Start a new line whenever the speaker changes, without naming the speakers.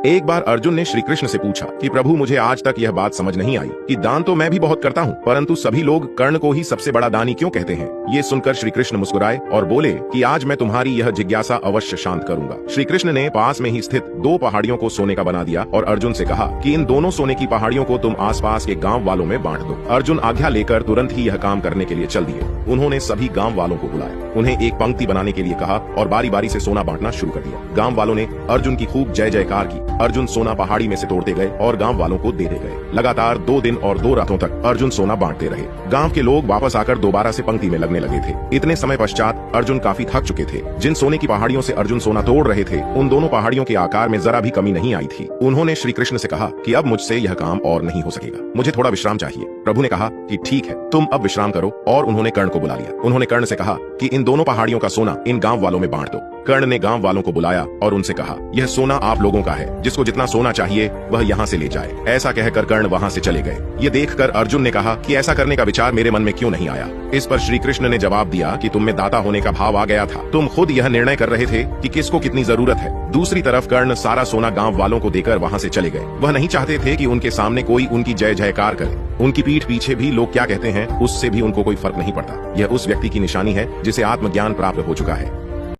एक बार अर्जुन ने श्री कृष्ण से पूछा कि प्रभु मुझे आज तक यह बात समझ नहीं आई कि दान तो मैं भी बहुत करता हूँ, परंतु सभी लोग कर्ण को ही सबसे बड़ा दानी क्यों कहते हैं। ये सुनकर श्री कृष्ण मुस्कुराए और बोले कि आज मैं तुम्हारी यह जिज्ञासा अवश्य शांत करूंगा। श्री कृष्ण ने पास में ही स्थित 2 पहाड़ियों को सोने का बना दिया और अर्जुन से कहा कि इन दोनों सोने की पहाड़ियों को तुम आसपास के गाँव वालों में बांट दो। अर्जुन आज्ञा लेकर तुरंत ही यह काम करने के लिए चल दिए। उन्होंने सभी गाँव वालों को बुलाया, उन्हें एक पंक्ति बनाने के लिए कहा और बारी बारी से सोना बांटना शुरू कर दिया। गाँव वालों ने अर्जुन की खूब जय जयकार की। अर्जुन सोना पहाड़ी में से तोड़ते गए और गांव वालों को देते गए। लगातार 2 दिन और 2 रातों तक अर्जुन सोना बांटते रहे। गांव के लोग वापस आकर दोबारा से पंक्ति में लगने लगे थे। इतने समय पश्चात अर्जुन काफी थक चुके थे। जिन सोने की पहाड़ियों से अर्जुन सोना तोड़ रहे थे, उन दोनों पहाड़ियों के आकार में जरा भी कमी नहीं आई थी। उन्होंने श्री कृष्ण से कहा कि अब मुझसे यह काम और नहीं हो सकेगा, मुझे थोड़ा विश्राम चाहिए। प्रभु ने कहा कि ठीक है, तुम अब विश्राम करो, और उन्होंने कर्ण को बुला लिया। उन्होंने कर्ण से कहा कि इन दोनों पहाड़ियों का सोना इन गांव वालों में बांट दो। कर्ण ने गांव वालों को बुलाया और उनसे कहा, यह सोना आप लोगों का है, जिसको जितना सोना चाहिए वह यहाँ से ले जाए। ऐसा कहकर कर्ण वहाँ से चले गए। ये देखकर अर्जुन ने कहा कि ऐसा करने का विचार मेरे मन में क्यों नहीं आया। इस पर श्री कृष्ण ने जवाब दिया कि तुम में दाता होने का भाव आ गया था। तुम खुद यह निर्णय कर रहे थे कि किसको कितनी जरूरत है। दूसरी तरफ कर्ण सारा सोना गांव वालों को देकर वहाँ से चले गए। वह नहीं चाहते थे कि उनके सामने कोई उनकी जय जयकार करे। उनकी पीठ पीछे भी लोग क्या कहते हैं उससे भी उनको कोई फर्क नहीं पड़ता। यह उस व्यक्ति की निशानी है जिसे आत्मज्ञान प्राप्त हो चुका है।